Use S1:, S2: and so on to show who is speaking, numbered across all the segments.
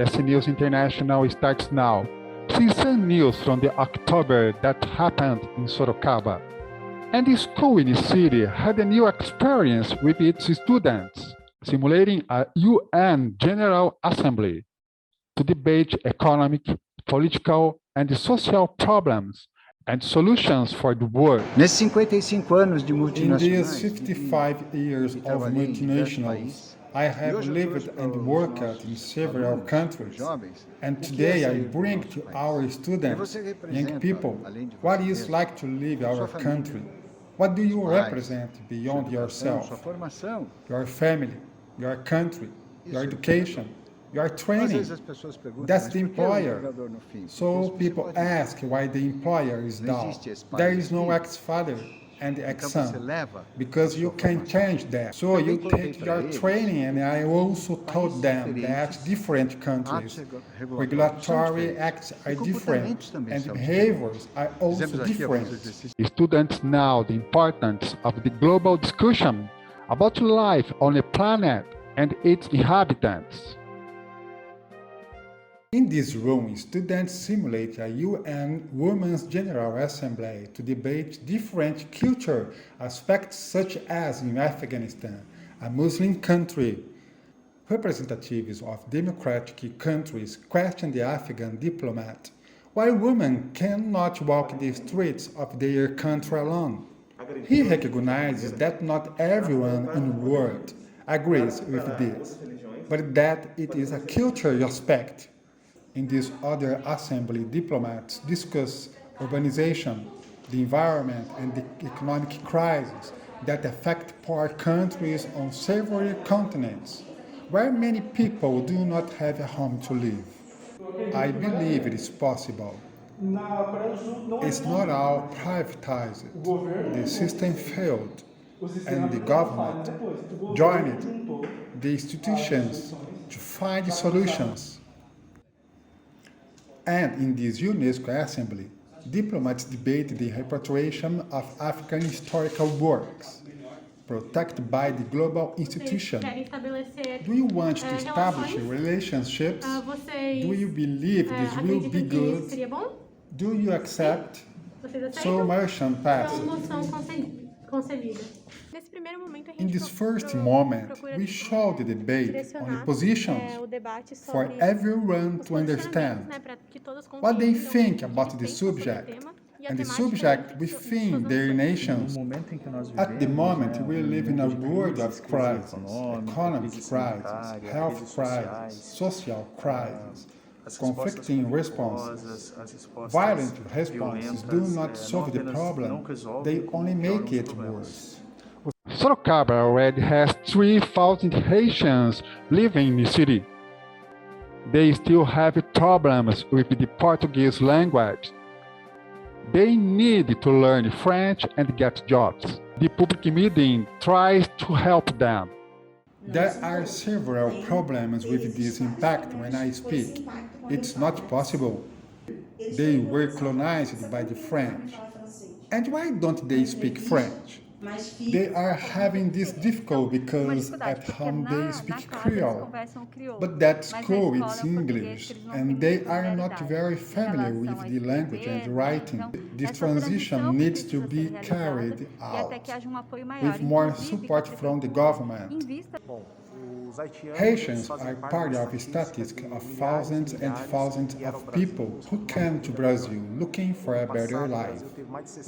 S1: SNEWS International starts now. See some news from the October that happened in Sorocaba. And the school in the city had a new experience with its students, simulating a UN General Assembly to debate economic, political, and social problems and solutions for the world.
S2: Nesses 55 anos de multinacionais,
S3: in these 55 years of multinationals, I have lived and worked in several countries, and today I bring to our students, young people, what it is like to live our country. What do you represent beyond yourself, your family, your country, your education, your training? That's the employer. So people ask why the employer is down. There is no ex-father and ex-son, because you can change that. So you take your training, and I also told them that different countries, regulatory acts are different, and behaviors are also different.
S1: Students know the importance of the global discussion about life on the planet and its inhabitants.
S3: In this room, students simulate a UN Women's General Assembly to debate different cultural aspects, such as in Afghanistan, a Muslim country. Representatives of democratic countries question the Afghan diplomat, why women cannot walk the streets of their country alone. He recognizes that not everyone in the world agrees with this, but that it is a cultural aspect. In this other assembly, diplomats discuss urbanization, the environment, and the economic crisis that affect poor countries on several continents, where many people do not have a home to live. I believe it is possible. It's not all privatized. The system failed, and the government joined the institutions to find solutions. And in this UNESCO Assembly, diplomats debate the repatriation of African historical works, protected by the global institution. Do you want to establish relationships? Do you believe this will be good? Do you accept? So motion passes. In this first moment, we show the debate on the positions for everyone to understand what they think about the subject and the subject within their nations. At the moment, we live in a world of crises, economic crisis, health crisis, social crisis, conflicting responses. Violent responses do not solve the problem, they only make it worse.
S1: Sorocaba already has 3,000 Haitians living in the city. They still have problems with the Portuguese language. They need to learn French and get jobs. The public meeting tries to help them.
S3: There are several problems with this impact when I speak. It's not possible. They were colonized by the French. And why don't they speak French? They are having this difficulty because at home they speak Creole, but at school it's English, and they are not very familiar with the language and writing. This transition needs to be carried out with more support from the government. Haitians are part of a statistic of thousands and thousands of people who came to Brazil looking for a better life.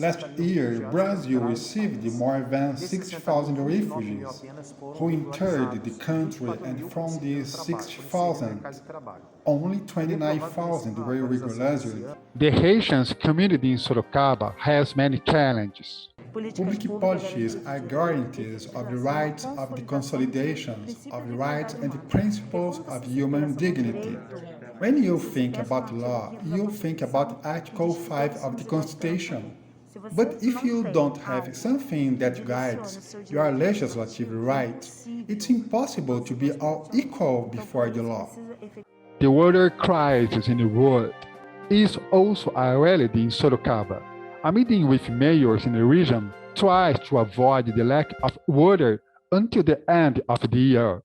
S3: Last year, Brazil received more than 60,000 refugees who entered the country, and from these 60,000, only 29,000 were regularly.
S1: The Haitians community in Sorocaba has many challenges.
S3: Public policies are guarantees of the rights of the consolidations of the rights and the principles of human dignity. When you think about law, you think about Article 5 of the Constitution. But if you don't have something that guides your legislative rights, it's impossible to be all equal before the law.
S1: The water crisis in the world is also a reality in Sorocaba. A meeting with mayors in the region tries to avoid the lack of water until the end of the year.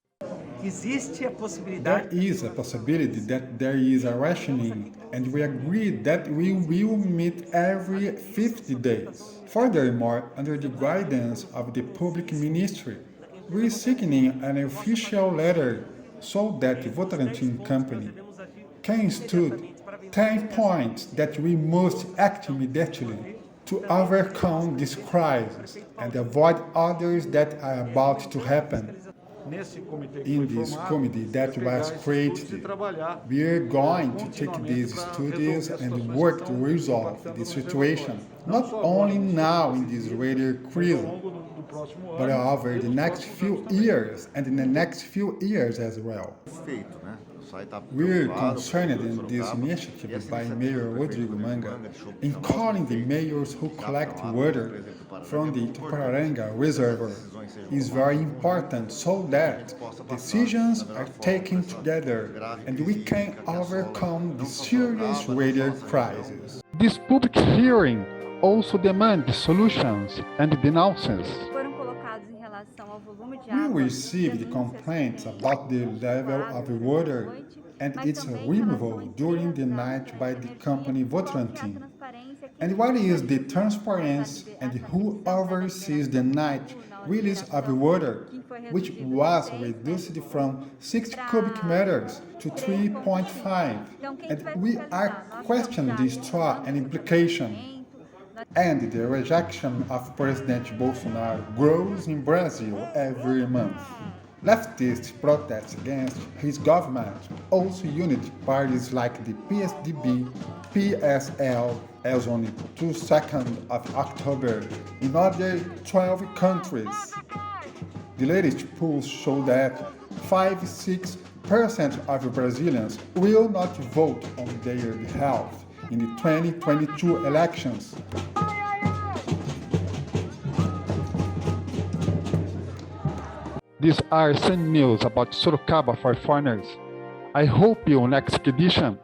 S4: existe a possibilidade.
S3: There is a possibility that there is a rationing, and we agree that we will meet every 50 days. Furthermore, under the guidance of the Public Ministry, we are seeking an official letter so that the Votorantim company can study 10 points that we must act immediately to overcome this crisis and avoid others that are about to happen. In this committee that was created, we are going to take these studies and work to resolve the situation, not only now in this radio crisis, but over the next few years and in the next few years as well. We're concerned in this initiative by Mayor Rodrigo Manga in calling the mayors who collect water from the Tupararanga Reservoir is very important so that decisions are taken together and we can overcome the serious water crisis.
S1: This public hearing also demands solutions and denounces.
S3: We received complaints about the level of water and its removal during the night by the company Votorantim. And what is the transparency and who oversees the night release of water, which was reduced from 60 cubic meters to 3.5. And we are questioning the straw and implication. And the rejection of President Bolsonaro grows in Brazil every month. Leftist protests against his government also unite parties like the PSDB, PSL, as on the 22nd of October in other 12 countries. The latest polls show that 5-6% of Brazilians will not vote on their behalf in the 2022 elections.
S1: These are some news about Sorocaba for foreigners. I hope you next edition.